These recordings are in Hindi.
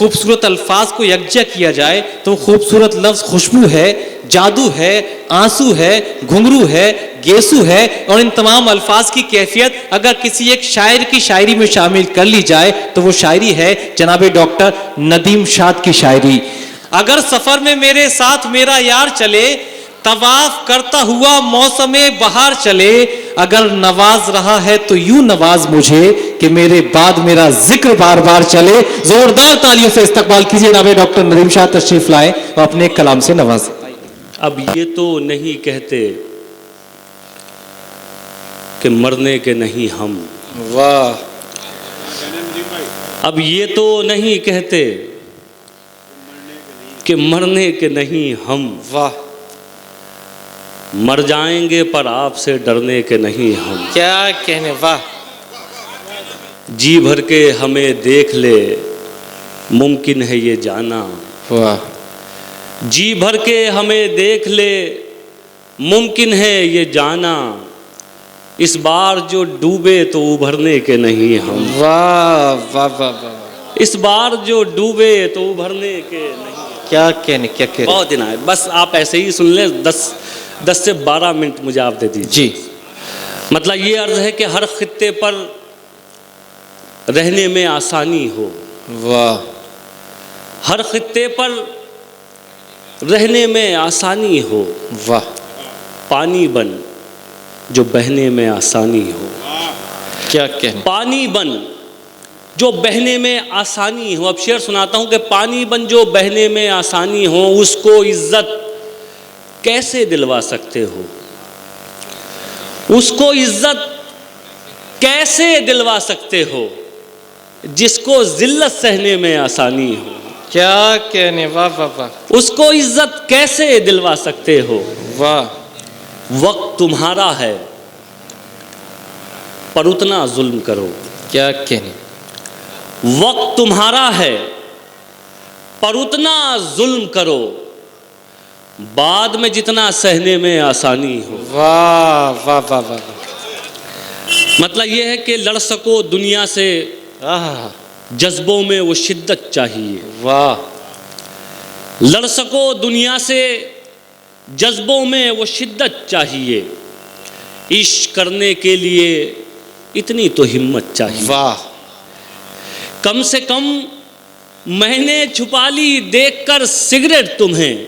खूबसूरत अल्फाज को यकजा किया जाए तो खूबसूरत लफ्ज खुशबू है, जादू है, आंसू है, घुंघरू है, गेसू है। और इन तमाम अल्फाज की कैफियत अगर किसी एक शायर की शायरी में शामिल कर ली जाए तो वो शायरी है जनाब डॉक्टर नदीम शाद की शायरी। अगर सफर में मेरे साथ मेरा यार चले, तवाफ करता हुआ मौसमे बहार चले, अगर नवाज रहा है तो यूं नवाज मुझे कि मेरे बाद मेरा जिक्र बार बार चले। जोरदार तालियों से इस्तकबाल कीजिए जनाब डॉक्टर नदीम शाद तशरीफ लाए और अपने कलाम से नवाजें। अब ये तो नहीं कहते कि मरने के नहीं हम, वाह। अब ये तो नहीं कहते कि मरने के नहीं हम, वाह। मर जाएंगे पर आपसे डरने के नहीं हम। क्या कहने, वाह। जी भर के हमें देख ले मुमकिन है ये जाना, वाह। जी भर के हमें देख ले मुमकिन है ये जाना, इस बार जो डूबे तो उभरने के नहीं हम। वाह वाह वाह वाह। इस बार जो डूबे तो उभरने के नहीं। क्या कहने, क्या कहने। बहुत दिन आए, बस आप ऐसे ही सुन ले। 10 से 12 मिनट मुझे आप दे दीजिए जी। मतलब ये अर्ज है कि हर खित्ते पर रहने में आसानी हो, वाह। हर खित्ते पर रहने में आसानी हो, वाह। पानी बन जो बहने में आसानी हो। क्या कहने। पानी बन जो बहने में आसानी हो। अब शेर सुनाता हूं कि पानी बन जो बहने में आसानी हो, उसको इज्जत कैसे दिलवा सकते हो, उसको इज्जत कैसे दिलवा सकते हो, जिसको जिल्लत सहने में आसानी हो। क्या कहने, वाह वाह वाह। उसको इज्जत कैसे दिलवा सकते हो। वाह। वक्त तुम्हारा है पर उतना जुल्म करो। क्या कहने। वक्त तुम्हारा है पर उतना जुल्म करो, बाद में जितना सहने में आसानी हो। वाह वाह वाह वाह। मतलब यह है कि लड़ सको दुनिया से, जज्बों में वो शिद्दत चाहिए। वाह। लड़ सको दुनिया से, जज्बों में वो शिद्दत चाहिए, इश्क करने के लिए इतनी तो हिम्मत चाहिए। वाह। कम से कम मैंने छुपा ली देखकर सिगरेट तुम्हें,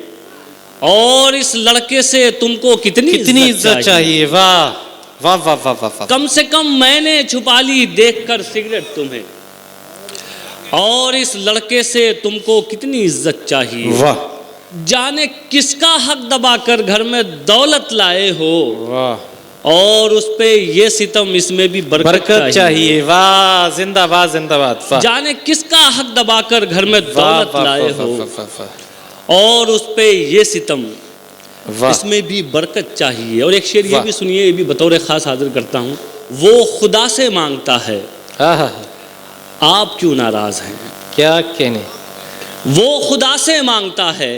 और इस लड़के से तुमको कितनी इज्जत चाहिए। वाह वाह वाह वाह वाह। कम से कम मैंने छुपा ली देखकर सिगरेट तुम्हें, और इस लड़के से तुमको कितनी इज्जत चाहिए। वाह। जाने किसका हक दबाकर घर में दौलत लाए हो, वाह। और उस पे ये सितम इसमें भी बरकत चाहिए। वाह, जिंदाबाद जिंदाबाद। जाने किसका हक दबाकर घर में दौलत लाए हो, और उस पे ये सितम इसमें भी बरकत चाहिए। और एक शेर ये भी सुनिए, ये भी बतौर खास हाजिर करता हूँ। वो खुदा से मांगता है आप क्यों नाराज हैं। क्या कहने। वो खुदा से मांगता है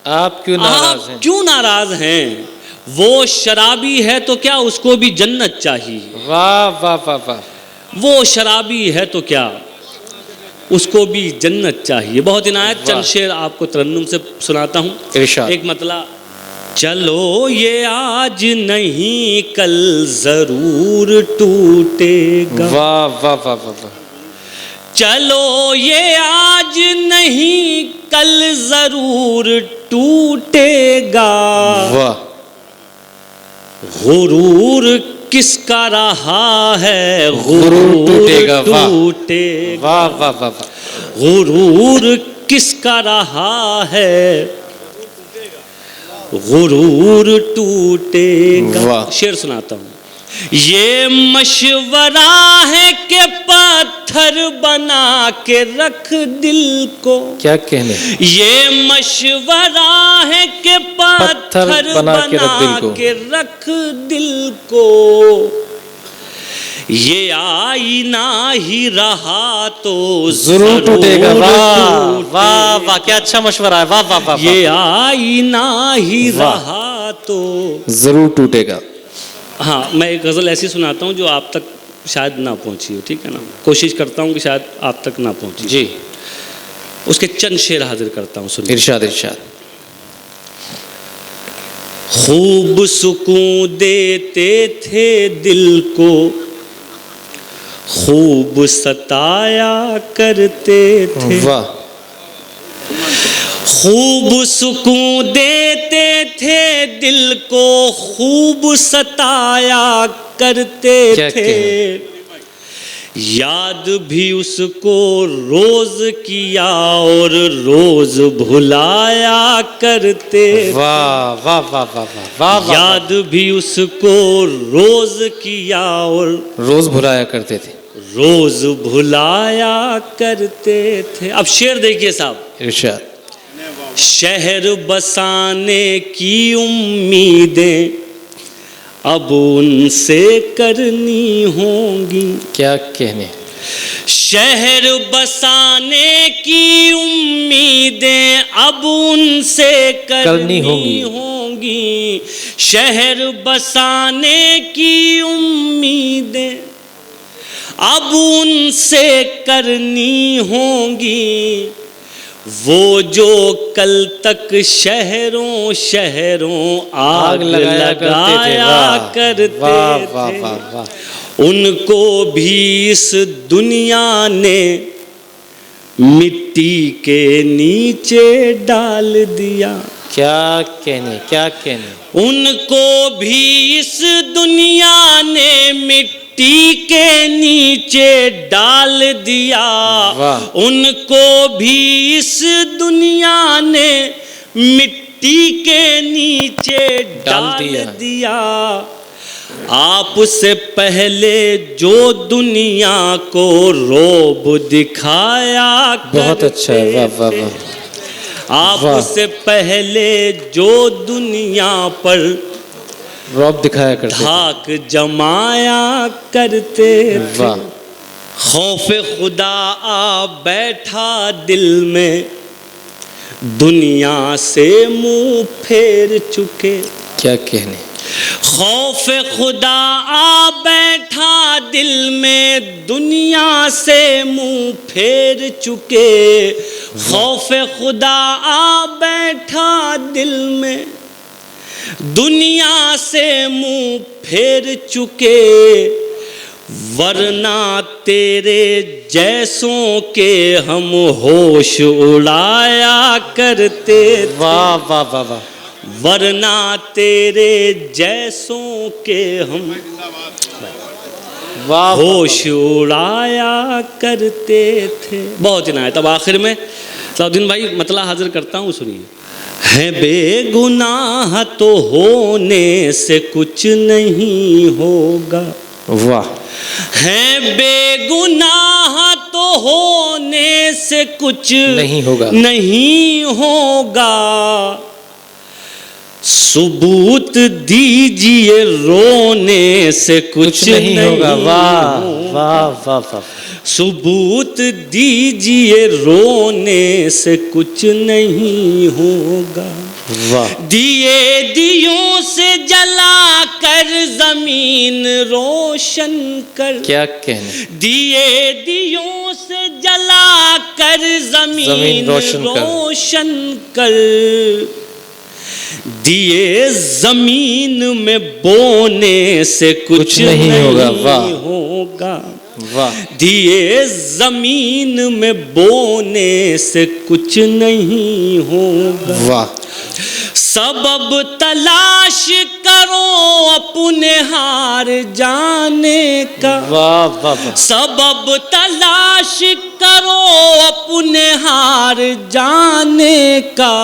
आप क्यों नाराज हैं। क्यों नाराज हैं। वो शराबी है तो क्या उसको भी जन्नत चाहिए। वाह वाह वाह वाह। वो शराबी है तो क्या उसको भी जन्नत चाहिए। बहुत इनायत। चंद शेर आपको तरन्नुम से सुनाता हूँ। एक मतला। चलो ये आज नहीं कल जरूर टूटेगा। वाह वाह वाह वाह। चलो ये आज नहीं कल जरूर टूटेगा। वाह। गुरूर किसका रहा है, गुरूर टूटेगा। वाह वाह वाह। गुरूर किसका रहा है, गुरूर टूटेगा। शेर सुनाता हूँ। ये मशवरा है कि पत्थर बना के रख दिल को। क्या कहने। ये मशवरा है कि पत्थर बना के रख दिल को, ये आईना ही रहा तो जरूर टूटेगा। वाह वाह वाह। क्या अच्छा मशवरा है। वाह वाह वाह। ये आईना ही रहा तो जरूर टूटेगा। हाँ, मैं एक गज़ल ऐसी सुनाता हूँ जो आप तक शायद ना पहुँची हो, ठीक है ना। कोशिश करता हूँ कि शायद आप तक ना पहुँची। जी। उसके चंद शेर हाजिर करता हूँ, सुनिए। इरशाद इरशाद। खूब सुकून देते थे दिल को, खूब सताया करते थे। वाह। खूब सुकून देते थे दिल को, खूब सताया करते क्या थे। याद भी उसको रोज किया और रोज भुलाया करते। वाह वाह वाह वाह वाह वाह। याद भी उसको रोज किया और रोज भुलाया करते थे। रोज भुलाया करते थे। अब शेर देखिए साहब। इरशाद। शहर बसाने की उम्मीदें अब उनसे करनी होंगी। क्या कहने। शहर बसाने की उम्मीदें अब उनसे करनी होंगी। शहर बसाने की उम्मीदें अब उनसे करनी होंगी। वो जो कल तक शहरों शहरों आग लगाया करते थे, उनको भी इस दुनिया ने मिट्टी के नीचे डाल दिया। क्या कहने क्या कहने। उनको भी इस दुनिया ने मिट्टी के नीचे डाल दिया। उनको भी इस दुनिया ने मिट्टी के नीचे डाल दिया। आपसे पहले जो दुनिया को रोब दिखाया बहुत अच्छा है। वाह वाह वाह। आपसे पहले जो दुनिया पर रौब दिखाया करते, धाक जमाया करते थे। खौफ खुदा आ बैठा दिल में, दुनिया से मुंह फेर चुके। क्या कहने। खौफ खुदा आ बैठा दिल में, दुनिया से मुंह फेर चुके। खौफ खुदा आ बैठा दिल में, दुनिया से मुंह फेर चुके। वरना तेरे जैसों के हम होश उड़ाया करते थे। वाह वाह वाह वाह। वरना तेरे जैसों के हम होश उड़ाया करते थे। बहुत इनायत। अब आखिर में सलाउद्दीन भाई मतला हाजिर करता हूँ, सुनिए। है बेगुनाह तो होने से कुछ नहीं होगा। वाह। है बेगुनाह तो होने से कुछ नहीं होगा। नहीं होगा। सबूत दीजिए रोने से कुछ नहीं होगा। वाह वाह वाह वाह। सबूत दीजिए रोने से कुछ नहीं होगा। वाह। दिए दियों से जला कर जमीन रोशन कर। क्या कहने। दिए दियों से जला कर जमीन रोशन कर। दिए जमीन में बोने से कुछ नहीं होगा। वाह। दिए जमीन में बोने से कुछ नहीं होगा। वाह। सबब तलाश करो अपने हार जाने का। वाह वाह वाह। सबब तलाश करो अपने हार जाने का।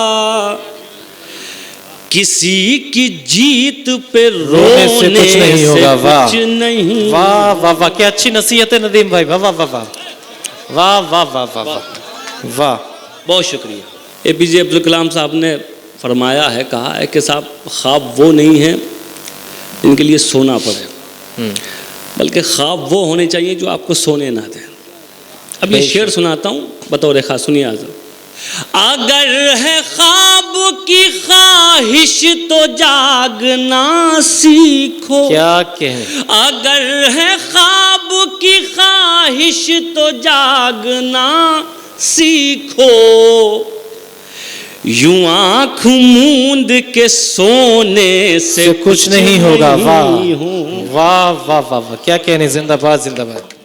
किसी की जीत पे रोने से कुछ नहीं होगा। वाह नहीं। वाह वाह वाह। क्या अच्छी नसीहत है नदीम भाई। वाह वाह वाह वाह वाह वाह वाह वाह वाह वाह। बहुत शुक्रिया। APJ अब्दुल कलाम साहब ने फरमाया है, कहा है कि साहब ख्वाब वो नहीं है इनके लिए सोना पड़े, बल्कि ख्वाब वो होने चाहिए जो आपको सोने ना दें। अब ये शेर सुनाता हूँ बतौर खास, सुनिए आज़म। अगर है ख्वाब की ख्वाहिश तो जागना सीखो। क्या कहें। अगर है ख्वाब की ख्वाहिश तो जागना सीखो, यूं आंख मूंद के सोने से कुछ नहीं होगा। वाह वाह वाह वाह वाह, क्या कहने, जिंदाबाद जिंदाबाद।